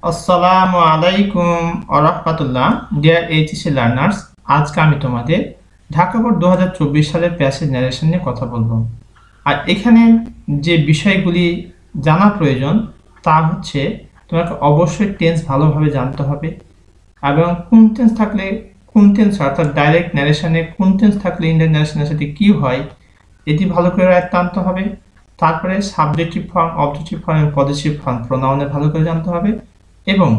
আসসালামু আলাইকুম ওয়া রাহমাতুল্লাহ। ডিয়ার এইচএসসি লার্নার্স, আজকে আমি তোমাদের ঢাকা বোর্ড 2024 সালের প্যাসেজ ন্যারেশন নিয়ে কথা বলবো। আর এখানে যে বিষয়গুলি জানা প্রয়োজন তা হচ্ছে তোমাকে অবশ্যই টেন্স ভালোভাবে জানতে হবে এবং কোন টেন্স থাকলে কোন টেন্স অর্থাৎ ডাইরেক্ট ন্যারেশনে কোন টেন্স থাকলে ইনডাইরেক্ট ন্যারেশনের সাথে কী হয় এটি ভালো করে আয়ত্তে আনতে হবে। তারপরে সাবজেক্টিভ ফর্ম, অবজেক্টিভ ফর্ম এবং পজিটিভ ফর্ম প্রোনাউনে ভালো করে জানতে হবে এবং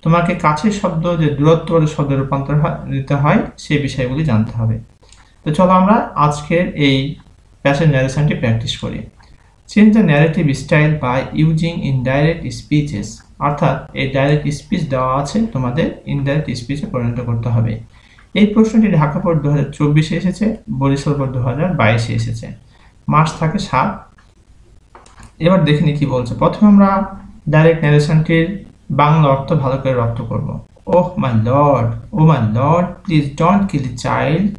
তোমাকে কাছের শব্দ যে দূরত্ব বলে শব্দে রূপান্তর দিতে হয় সেই বিষয়গুলি জানতে হবে। তো চলো আমরা আজকের এই প্যাসেজ ন্যারেশনটি প্র্যাকটিস করি। Change the narrative style by using indirect speeches, অর্থাৎ এই ডাইরেক্ট স্পিচ দেওয়া আছে, তোমাদের ইনডাইরেক্ট স্পিচে পরিণত করতে হবে। এই প্রশ্নটি ঢাকা বোর্ড 2024-এ এসেছে, বরিশাল বোর্ড 2022-এ এসেছে। মার্কস থাকে 7। এবার দেখে নি কি বলছে। প্রথমে আমরা ডাইরেক্ট ন্যারেশনটির বাংলা অর্থ ভালো করে রপ্ত করব। Oh my lord, oh my lord, please don't kill the child.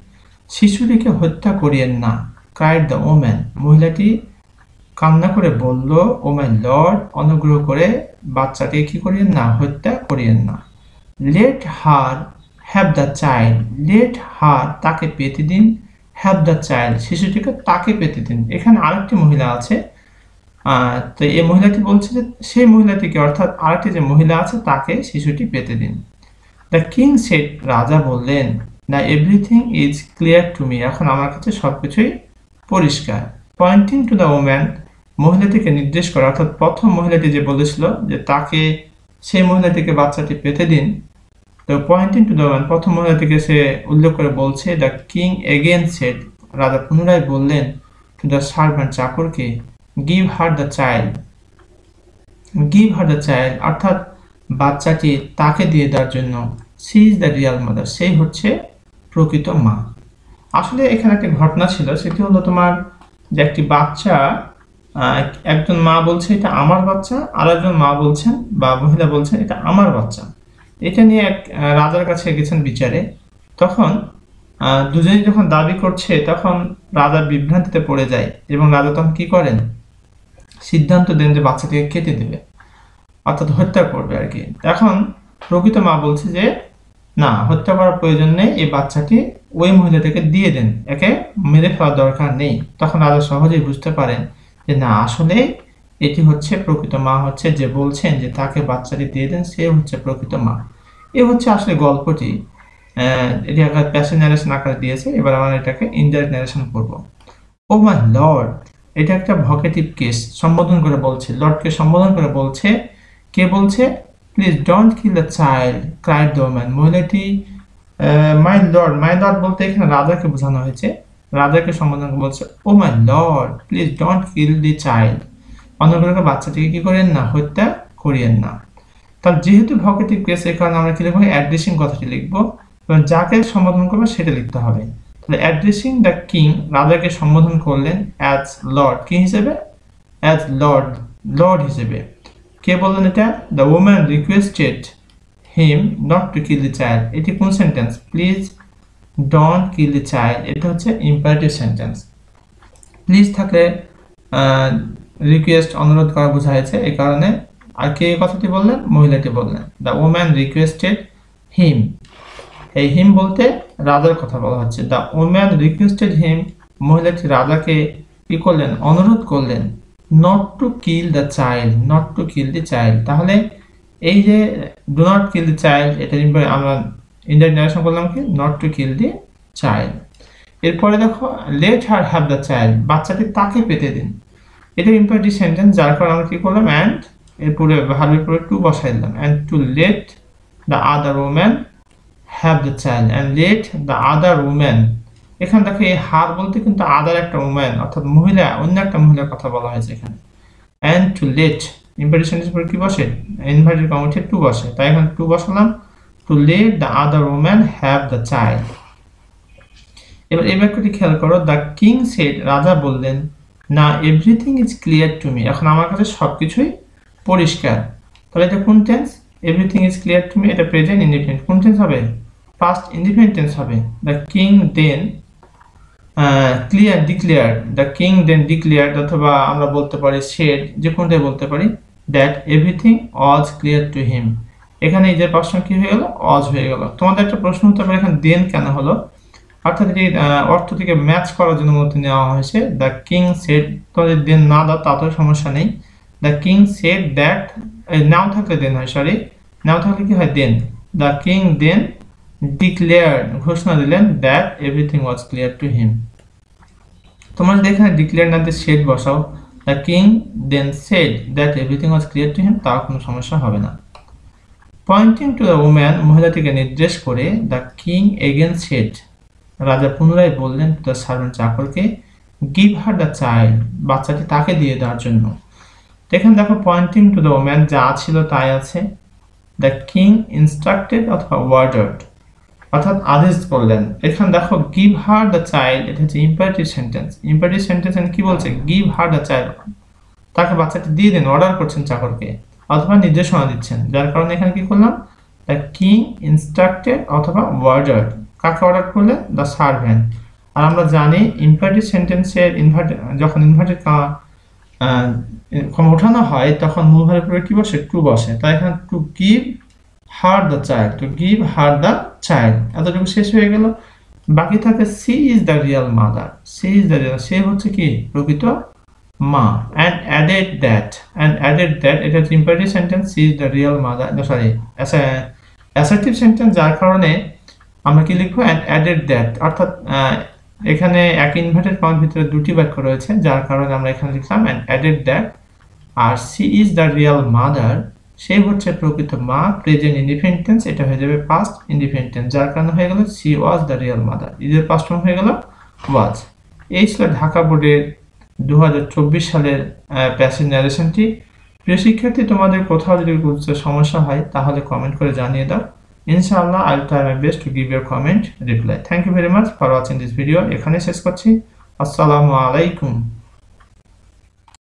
শিশুটিকে হত্যা করিয়েন না। ক্রাইড দ্য ওম্যান, মহিলাটি কান্না করে বলল, ও মাই লর্ড, অনুগ্রহ করে বাচ্চাটিকে কি করিয়েন না, হত্যা করিয়েন না। Let her have the child, let her তাকে পেতে দিন, হ্যাভ দ্য চাইল্ড শিশুটিকে তাকে পেতে দিন। এখানে আরেকটি মহিলা আছে, তো এই মহিলাটি বলছে যে সেই মহিলাটিকে অর্থাৎ আরেকটি যে মহিলা আছে তাকে শিশুটি পেতে দিন। দ্য কিং সেড, রাজা বললেন, না everything is clear to me, এখন আমার কাছে সবকিছুই পরিষ্কার। পয়েন্টিং টু দ্য ওম্যান, মহিলাটিকে নির্দেশ করা, অর্থাৎ প্রথম মহিলাটি যে বলেছিল যে তাকে সেই মহিলাটিকে বাচ্চাটি পেতে দিন, তো পয়েন্টিং টু দ্য ওম্যান প্রথম মহিলাটিকে সে উল্লেখ করে বলছে, দ্য কিং এগেন সেড, রাজা পুনরায় বললেন, টু দ্য সার্ভেন্ট চাকরকে, give her the child, give her the child অর্থাৎ বাচ্চাটি তাকে দিয়ে দেওয়ার জন্য। She is the real mother, সেই হচ্ছে প্রকৃত মা। আসলে এখানে একটা ঘটনা ছিল, সেটি হলো তোমার যে একটি বাচ্চা, একজন মা বলছে এটা আমার বাচ্চা, আর একজন মা বলছেন বা মহিলা বলছেন এটা আমার বাচ্চা। এটা নিয়ে এক রাজার কাছে গেছেন বিচারে। তখন দুজনেই যখন দাবি করছে তখন রাজা বিভ্রান্তিতে পড়ে যায় এবং রাজা তখন কি করেন, সিদ্ধান্ত দেন যে বাচ্চাটিকে কেটে দেবে, অর্থাৎ হত্যা করবে আর কি। এখন প্রকৃত মা বলছে যে না, হত্যা করার প্রয়োজন নেই, এই বাচ্চাটি ওই মহিলাটাকে দিয়ে দেন, একে মেরে ফেলার দরকার নেই। তখন রাজা সহজেই বুঝতে পারেন যে না, আসলে এটি হচ্ছে প্রকৃত মা, হচ্ছে যে বলছেন যে তাকে বাচ্চাটি দিয়ে দেন, সে হচ্ছে প্রকৃত মা। এ হচ্ছে আসলে গল্পটি। এটি একটা প্যাসেজ ন্যারেশন আকারে দিয়েছে। এবার আমরা এটাকে ইনডাইরেক্ট ন্যারেশন করব। ও মাই লর্ড, এটা একটা ভকেটিভ কেস, সম্বোধন করে বলছে, লর্ডকে সম্বোধন করে বলছে। কে বলছে? Please don't kill the child, cried the woman, মহিলাটি মাই লর্ড, মাই লর্ড বলতে এখানে রাজাকে বোঝানো হয়েছে, রাজাকে সম্বোধন করে বলছে, oh my lord, please don't kill the child, অনুগ্রহ করে বাচ্চাটিকে কি করেন না, হত্যা করিয়েন না। তার যেহেতু ভকেটিভ কেস, এই কারণে আমরা কি লিখবো, অ্যাড্রেসিং কথাটি লিখবো এবং যাকে সম্বোধন করবে সেটা লিখতে হবে। তাহলে অ্যাড্রেসিং দ্য কিং, রাজাকে সম্বোধন করলেন অ্যাজ লর্ড, কি হিসেবে, অ্যাজ লর্ড, লর্ড হিসেবে। কে বললেন এটা? The woman requested him not to kill the child, এটি কোন sentence? Please don't kill the child, এটা হচ্ছে ইম্পারেটিভ সেন্টেন্স। প্লিজ থাকলে রিকোয়েস্ট, অনুরোধ করা বোঝাইছে, এই কারণে। আর কে কথাটি বললেন? মহিলাটি বললেন। দ্য ওম্যান রিকোয়েস্টেড হিম, এই হিম বলতে রাজার কথা বলা হচ্ছে। দ্য ওম্যান রিকোয়েস্টেড হিম, মহিলাটি রাজাকে কি করলেন, অনুরোধ করলেন, not to kill the child, not to kill the child. তাহলে এই যে do not kill the child, এটা আমরা ইনডাইরেক্ট ন্যারেশন করলাম কি, not to kill the child. এরপরে দেখো, let her have the child, বাচ্চাটি তাকে পেতে দিন, এটা ইম্পারেটিভ সেন্টেন্স, যার কারণে আমরা কি করলাম, অ্যান্ড এরপরে ভার্বের পরে টু বসাই দিলাম, and to let the other woman have the child, and let the other woman. এখানে দেখো এই হার বলতে কিন্তু আদার একটা ওম্যান, অর্থাৎ মহিলা, অন্য একটা মহিলার কথা বলা হয়েছে এখানে। And to let imperative sentence পরে কি বসে, ইনভার্টেড কমা টু বসে, তাই এখানে টু বসালাম, to let the other woman have the child. এবার এই বাক্যটি খেয়াল করো, দ্য কিং সেড, রাজা বললেন, না everything is clear to me, এখন আমার কাছে সবকিছুই পরিষ্কার। তাহলে এটা কোন tense? Everything is clear to me, এটা প্রেজেন্ট ইনডিফিনিট। কোন টেন্স হবে? পাস্ট ইনডিফিনিট টেন্স হবে। The king then clear declare, the king then declare, অথবা আমরা বলতে পারি সেড, যে কোনটাই বলতে পারি। That everything was clear to him. এখানে এই যে প্রশ্ন কি হয়ে গেল, ওয়াজ হয়ে গেল। তোমাদের একটা প্রশ্ন হতে পারে এখানে দেন কেন হলো, অর্থাৎ এই অর্থ থেকে ম্যাচ করার জন্য মূলত নেওয়া হয়েছে। দ্য কিং সেড, তোমাদের দেন না দাও তাতেও সমস্যা নেই। দ্য কিং সেড দ্যাট, নাও থাকলে দেন হয়, সরি, নাও থাকলে কি হয় then. The king then declared, ঘোষণা দিলেন, that everything was clear to him. তোমরা যদি এখানে ডিক্লেয়ার না দিয়ে সেড বসাও, the king then said that everything was clear to him, তাও কোনো সমস্যা হবে না। পয়েন্টিং টু দ্য ওম্যান, মহিলাটিকে নির্দেশ করে, দ্য কিং এগেন সেড, রাজা পুনরায় বললেন, টু দ্য সার্ভেন্ট, চাকরকে, গিভ হার দ্য চাইল্ড, বাচ্চাটি তাকে দিয়ে দেওয়ার জন্য। এখানে দেখো পয়েন্টিং টু দ্য ওম্যান যা ছিল তাই আছে। দ্য কিং ইনস্ট্রাক্টেড অথবা ওয়ার্ডার্ড, অর্থাৎ আদেশ করলেন। এখানে দেখো গিভ হার দ্য চাইল্ড, এটা হচ্ছে ইম্পারেটিভ সেন্টেন্স। ইম্পারেটিভ সেন্টেন্স কি বলছে, গিভ হার দ্য চাইল্ড, তাকে বাচ্চাটি দিয়ে দিন, অর্ডার করছেন চাকরকে অথবা নির্দেশনা দিচ্ছেন, যার কারণে এখানে কি করলাম, দ্য কিং ইনস্ট্রাক্টেড অথবা ওয়ার্ডার্ড, কাকে অর্ডার করলেন, দ্য সার্ভেন্ট। আর আমরা জানি ইম্পারেটিভ সেন্টেন্সের যখন ইনভার্টেড কমা উঠানো হয় তখন মূল ভাবের পরে কি বসে, টু বসে। তাই এখানে to give her the child, to give her the child, এতটুকু শেষ হয়ে গেল। বাকি থাকে she is the real mother, she is the real, সে হচ্ছে কি প্রকৃত মা। অ্যান্ড অ্যাডেড দ্যাট, এটা হচ্ছে imperative sentence, she is the real mother, sorry assertive sentence, যার কারণে আমরা কি লিখবো, অ্যান্ড অ্যাডেড দ্যাট, অর্থাৎ এখানে এক ইনভার্টেড কমার ভিতরে দুটি বাক্য রয়েছে, যার কারণে আমরা এখানে লিখলাম অ্যান্ড অ্যাডেড দ্যাট। আর she is the real mother, সে হচ্ছে প্রকৃত মা, প্রেজেন্ট ইনডিফিনিট টেন্স, এটা হয়ে যাবে পাস্ট ইনডিফিনিট টেন্স, যার কারণে হয়ে গেল she was the real mother, ইজের পাস্ট ফর্ম হয়ে গেল ওয়াজ। এই ছিল ঢাকা বোর্ডের 2024 সালের প্যাসেজ ন্যারেশনটি। প্রিয় শিক্ষার্থী, তোমাদের কোথাও যদি বুঝতে সমস্যা হয় তাহলে কমেন্ট করে জানিয়ে দাও। ইনশাআল্লাহ I will try my best to give your comment reply. Thank you very much for watching this video. এখানে শেষ করছি। আসসালামু আলাইকুম।